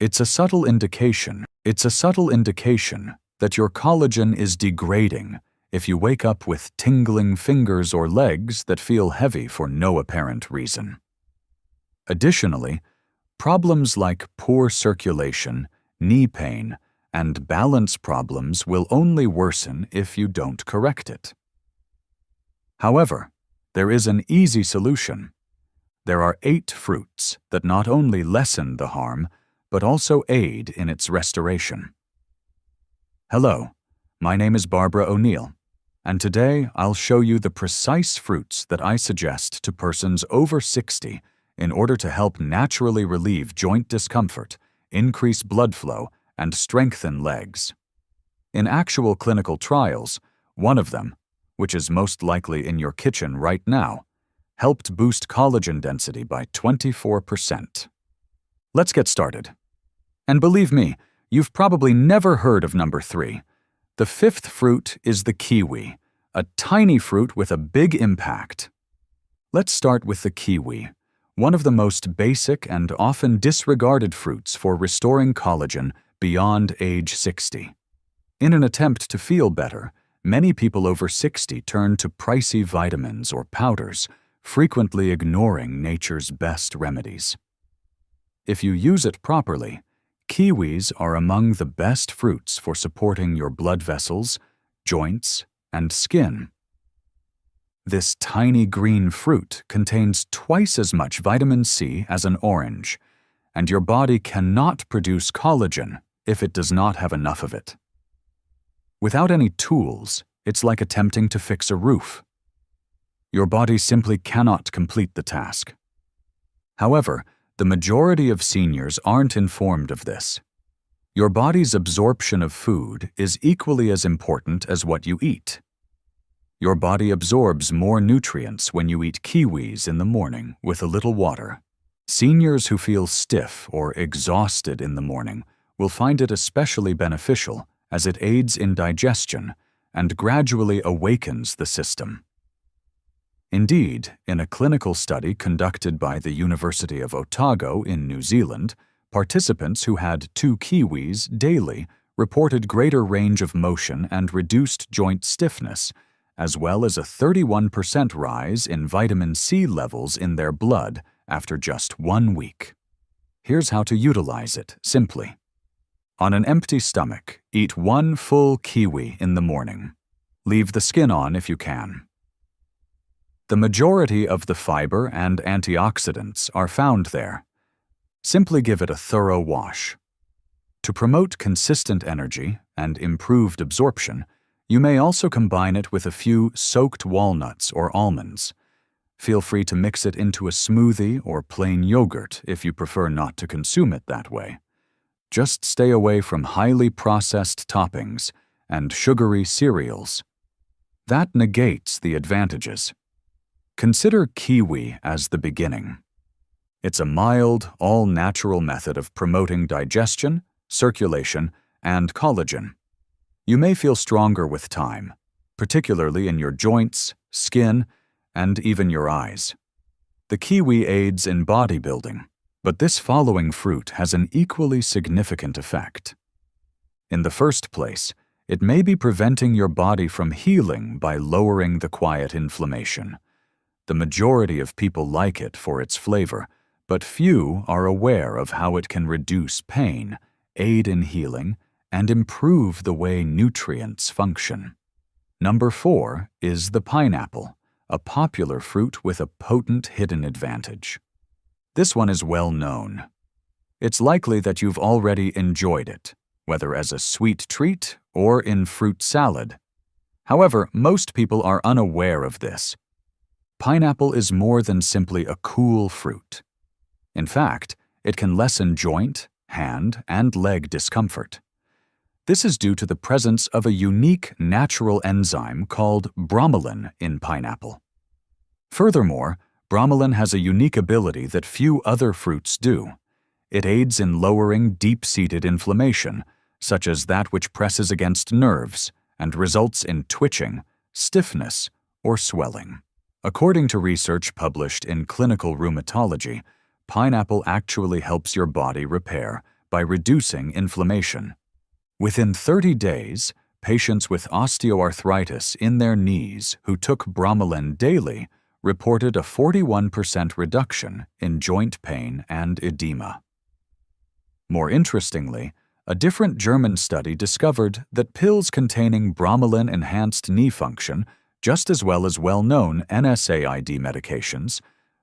It's a subtle indication that your collagen is degrading if you wake up with tingling fingers or legs that feel heavy for no apparent reason. Additionally, problems like poor circulation, knee pain, and balance problems will only worsen if you don't correct it. However, there is an easy solution. There are 8 fruits that not only lessen the harm, but also aid in its restoration. Hello, my name is Barbara O'Neill, and today I'll show you the precise fruits that I suggest to persons over 60 in order to help naturally relieve joint discomfort, increase blood flow, and strengthen legs. In actual clinical trials, one of them, which is most likely in your kitchen right now, helped boost collagen density by 24%. Let's get started. And believe me, you've probably never heard of number 3. The 5th fruit is the kiwi, a tiny fruit with a big impact. Let's start with the kiwi, one of the most basic and often disregarded fruits for restoring collagen beyond age 60. In an attempt to feel better, many people over 60 turn to pricey vitamins or powders, frequently ignoring nature's best remedies. If you use it properly, kiwis are among the best fruits for supporting your blood vessels, joints, and skin. This tiny green fruit contains twice as much vitamin C as an orange, and your body cannot produce collagen if it does not have enough of it. Without any tools, it's like attempting to fix a roof. Your body simply cannot complete the task. However, the majority of seniors aren't informed of this. Your body's absorption of food is equally as important as what you eat. Your body absorbs more nutrients when you eat kiwis in the morning with a little water. Seniors who feel stiff or exhausted in the morning will find it especially beneficial as it aids in digestion and gradually awakens the system. Indeed, in a clinical study conducted by the University of Otago in New Zealand, participants who had 2 kiwis daily reported greater range of motion and reduced joint stiffness, as well as a 31% rise in vitamin C levels in their blood after just 1 week. Here's how to utilize it simply. On an empty stomach, eat 1 full kiwi in the morning. Leave the skin on if you can. The majority of the fiber and antioxidants are found there. Simply give it a thorough wash. To promote consistent energy and improved absorption, you may also combine it with a few soaked walnuts or almonds. Feel free to mix it into a smoothie or plain yogurt if you prefer not to consume it that way. Just stay away from highly processed toppings and sugary cereals. That negates the advantages. Consider kiwi as the beginning. It's a mild, all-natural method of promoting digestion, circulation, and collagen. You may feel stronger with time, particularly in your joints, skin, and even your eyes. The kiwi aids in bodybuilding, but this following fruit has an equally significant effect. In the first place, it may be preventing your body from healing by lowering the quiet inflammation. The majority of people like it for its flavor, but few are aware of how it can reduce pain, aid in healing, and improve the way nutrients function. Number 4 is the pineapple, a popular fruit with a potent hidden advantage. This one is well known. It's likely that you've already enjoyed it, whether as a sweet treat or in fruit salad. However, most people are unaware of this. Pineapple is more than simply a cool fruit. In fact, it can lessen joint, hand, and leg discomfort. This is due to the presence of a unique natural enzyme called bromelain in pineapple. Furthermore, bromelain has a unique ability that few other fruits do. It aids in lowering deep-seated inflammation, such as that which presses against nerves and results in twitching, stiffness, or swelling. According to research published in Clinical Rheumatology, pineapple actually helps your body repair by reducing inflammation. Within 30 days, patients with osteoarthritis in their knees who took bromelain daily reported a 41% reduction in joint pain and edema. More interestingly, a different German study discovered that pills containing bromelain enhanced knee function just as well as well-known NSAID medications,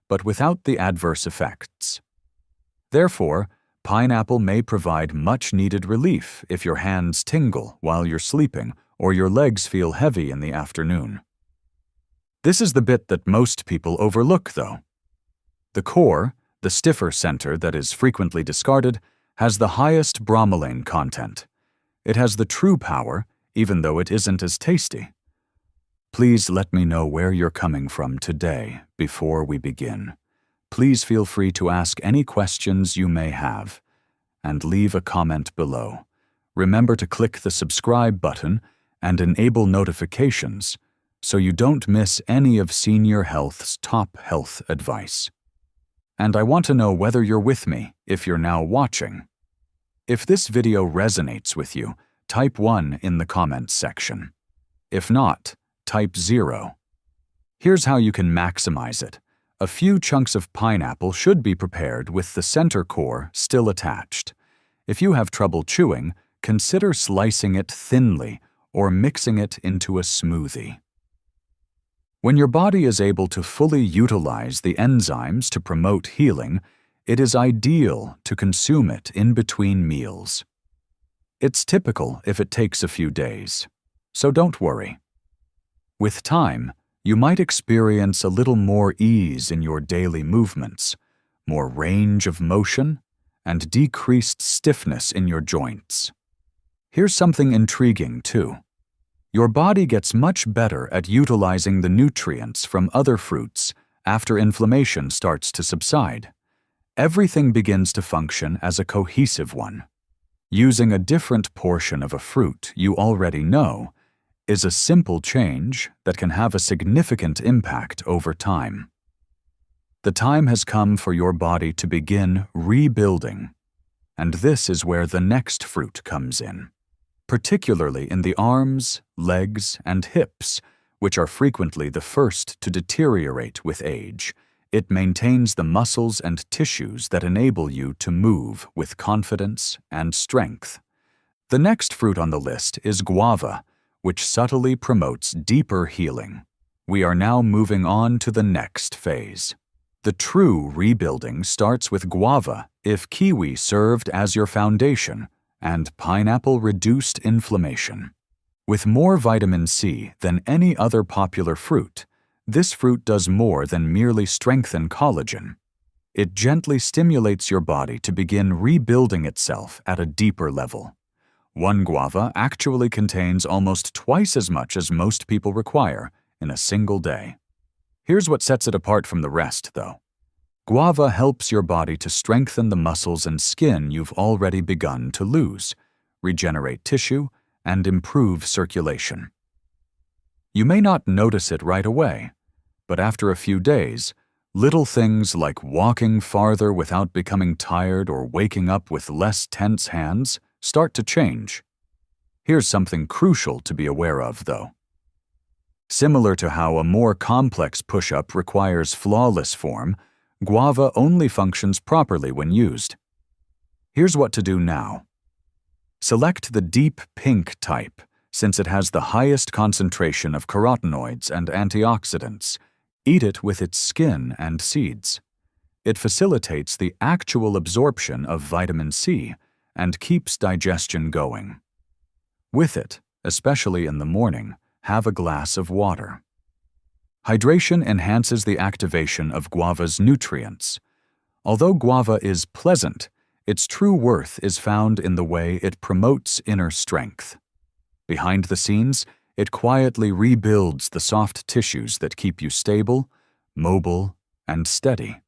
but without the adverse effects. Therefore, pineapple may provide much-needed relief if your hands tingle while you're sleeping or your legs feel heavy in the afternoon. This is the bit that most people overlook, though. The core, the stiffer center that is frequently discarded, has the highest bromelain content. It has the true power, even though it isn't as tasty. Please let me know where you're coming from today before we begin. Please feel free to ask any questions you may have, and leave a comment below. Remember to click the subscribe button and enable notifications so you don't miss any of Senior Health's top health advice. And I want to know whether you're with me if you're now watching. If this video resonates with you, type 1 in the comments section. If not, type 0. Here's how you can maximize it. A few chunks of pineapple should be prepared with the center core still attached. If you have trouble chewing, consider slicing it thinly or mixing it into a smoothie. When your body is able to fully utilize the enzymes to promote healing, it is ideal to consume it in between meals. It's typical if it takes a few days, so don't worry. With time, you might experience a little more ease in your daily movements, more range of motion, and decreased stiffness in your joints. Here's something intriguing, too. Your body gets much better at utilizing the nutrients from other fruits after inflammation starts to subside. Everything begins to function as a cohesive one. Using a different portion of a fruit you already know is a simple change that can have a significant impact over time. The time has come for your body to begin rebuilding, and this is where the next fruit comes in, particularly in the arms, legs, and hips, which are frequently the first to deteriorate with age. It maintains the muscles and tissues that enable you to move with confidence and strength. The next fruit on the list is guava, which subtly promotes deeper healing. We are now moving on to the next phase. The true rebuilding starts with guava if kiwi served as your foundation and pineapple reduced inflammation. With more vitamin C than any other popular fruit, this fruit does more than merely strengthen collagen. It gently stimulates your body to begin rebuilding itself at a deeper level. One guava actually contains almost twice as much as most people require in a single day. Here's what sets it apart from the rest, though. Guava helps your body to strengthen the muscles and skin you've already begun to lose, regenerate tissue, and improve circulation. You may not notice it right away, but after a few days, little things like walking farther without becoming tired or waking up with less tense hands start to change. Here's something crucial to be aware of, though. Similar to how a more complex push-up requires flawless form, guava only functions properly when used. Here's what to do now. Select the deep pink type, since it has the highest concentration of carotenoids and antioxidants. Eat it with its skin and seeds. It facilitates the actual absorption of vitamin C and keeps digestion going. With it, especially in the morning, have a glass of water. Hydration enhances the activation of guava's nutrients. Although guava is pleasant, its true worth is found in the way it promotes inner strength. Behind the scenes, it quietly rebuilds the soft tissues that keep you stable, mobile, and steady.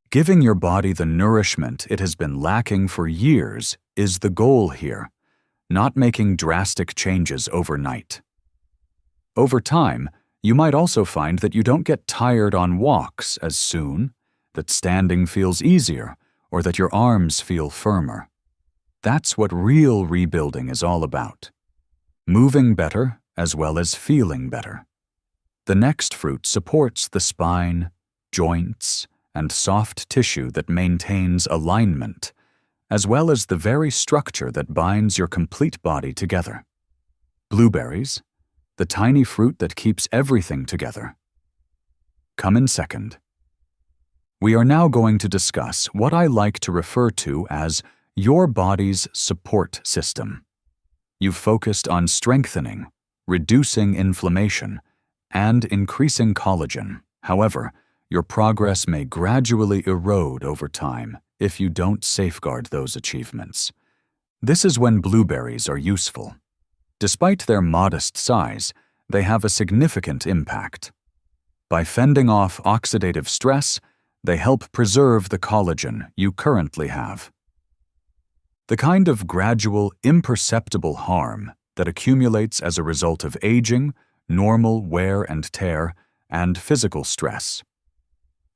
Giving your body the nourishment it has been lacking for years is the goal here, not making drastic changes overnight. Over time, you might also find that you don't get tired on walks as soon, that standing feels easier, or that your arms feel firmer. That's what real rebuilding is all about. Moving better as well as feeling better. The next fruit supports the spine, joints, and soft tissue that maintains alignment, as well as the very structure that binds your complete body together. Blueberries, the tiny fruit that keeps everything together, come in second. We are now going to discuss what I like to refer to as your body's support system. You've focused on strengthening, reducing inflammation, and increasing collagen. However, your progress may gradually erode over time if you don't safeguard those achievements. This is when blueberries are useful. Despite their modest size, they have a significant impact. By fending off oxidative stress, they help preserve the collagen you currently have. The kind of gradual, imperceptible harm that accumulates as a result of aging, normal wear and tear, and physical stress.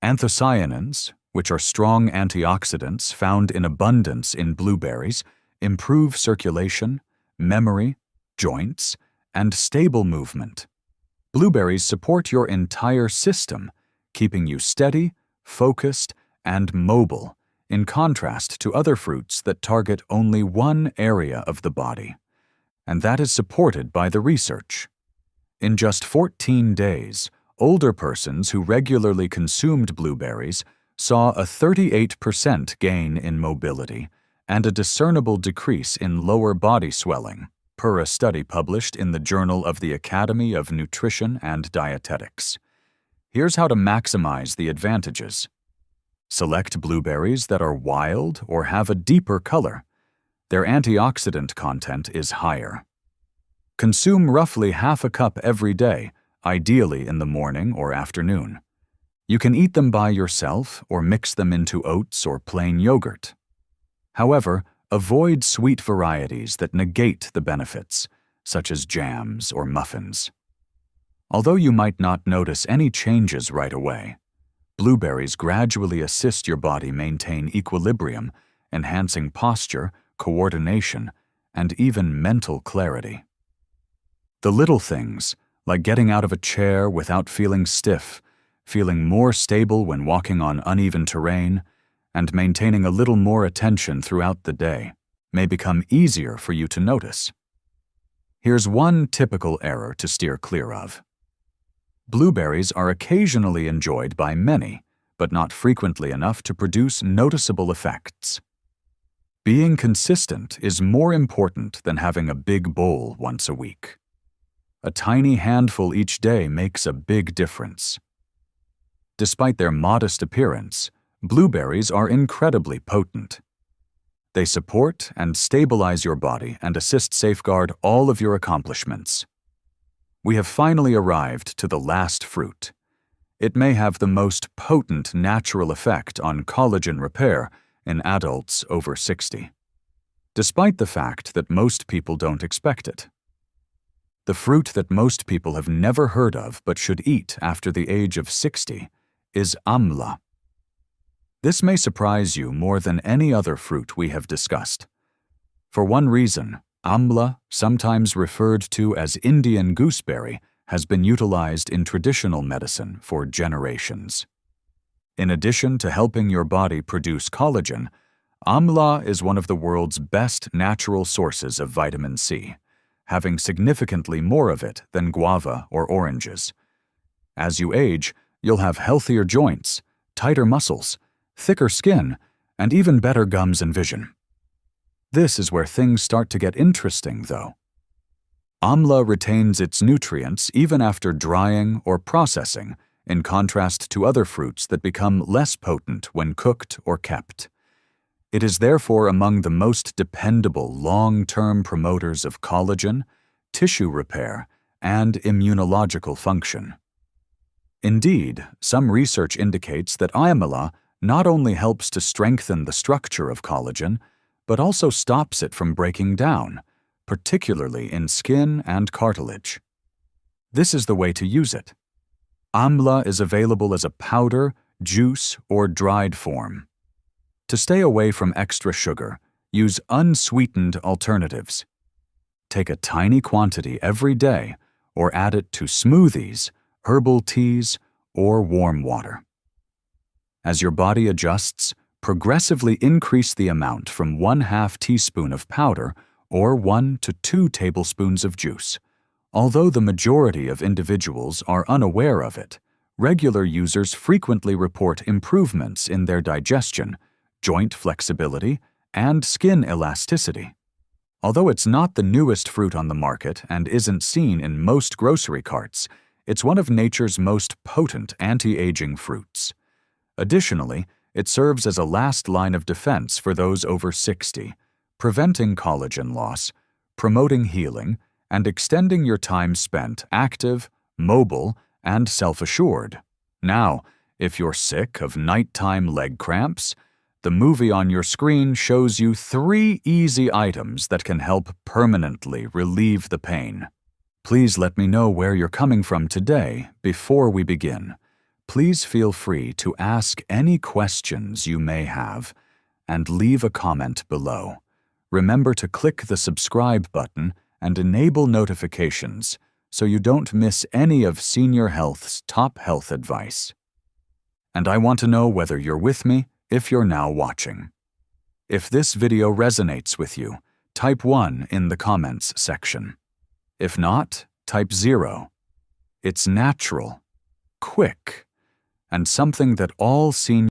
Anthocyanins, which are strong antioxidants found in abundance in blueberries, improve circulation, memory, joints, and stable movement. Blueberries support your entire system, keeping you steady, focused, and mobile, in contrast to other fruits that target only one area of the body. And that is supported by the research. In just 14 days, older persons who regularly consumed blueberries saw a 38% gain in mobility and a discernible decrease in lower body swelling, per a study published in the Journal of the Academy of Nutrition and Dietetics. Here's how to maximize the advantages. Select blueberries that are wild or have a deeper color. Their antioxidant content is higher. Consume roughly half a cup every day, ideally in the morning or afternoon. You can eat them by yourself or mix them into oats or plain yogurt. However, avoid sweet varieties that negate the benefits, such as jams or muffins. Although you might not notice any changes right away, blueberries gradually assist your body maintain equilibrium, enhancing posture, coordination, and even mental clarity. The little things, like getting out of a chair without feeling stiff, feeling more stable when walking on uneven terrain, and maintaining a little more attention throughout the day, may become easier for you to notice. Here's one typical error to steer clear of. Blueberries are occasionally enjoyed by many, but not frequently enough to produce noticeable effects. Being consistent is more important than having a big bowl once a week. A tiny handful each day makes a big difference. Despite their modest appearance, blueberries are incredibly potent. They support and stabilize your body and assist safeguard all of your accomplishments. We have finally arrived to the last fruit. It may have the most potent natural effect on collagen repair in adults over 60, despite the fact that most people don't expect it. The fruit that most people have never heard of but should eat after the age of 60 is amla. This may surprise you more than any other fruit we have discussed. For one reason, amla, sometimes referred to as Indian gooseberry, has been utilized in traditional medicine for generations. In addition to helping your body produce collagen, amla is one of the world's best natural sources of vitamin C, having significantly more of it than guava or oranges. As you age, you'll have healthier joints, tighter muscles, thicker skin, and even better gums and vision. This is where things start to get interesting, though. Amla retains its nutrients even after drying or processing, in contrast to other fruits that become less potent when cooked or kept. It is therefore among the most dependable long-term promoters of collagen, tissue repair, and immunological function. Indeed, some research indicates that amla not only helps to strengthen the structure of collagen, but also stops it from breaking down, particularly in skin and cartilage. This is the way to use it. Amla is available as a powder, juice, or dried form. To stay away from extra sugar, use unsweetened alternatives. Take a tiny quantity every day or add it to smoothies, herbal teas, or warm water. As your body adjusts, progressively increase the amount from 1/2 teaspoon of powder or 1 to 2 tablespoons of juice. Although the majority of individuals are unaware of it, regular users frequently report improvements in their digestion, joint flexibility, and skin elasticity. Although it's not the newest fruit on the market and isn't seen in most grocery carts, it's one of nature's most potent anti-aging fruits. Additionally, it serves as a last line of defense for those over 60, preventing collagen loss, promoting healing, and extending your time spent active, mobile, and self-assured. Now, if you're sick of nighttime leg cramps, the movie on your screen shows you 3 easy items that can help permanently relieve the pain. Please let me know where you're coming from today before we begin. Please feel free to ask any questions you may have and leave a comment below. Remember to click the subscribe button and enable notifications so you don't miss any of Senior Health's top health advice. And I want to know whether you're with me if you're now watching. If this video resonates with you, type 1 in the comments section. If not, type 0. It's natural, quick, and something that all senior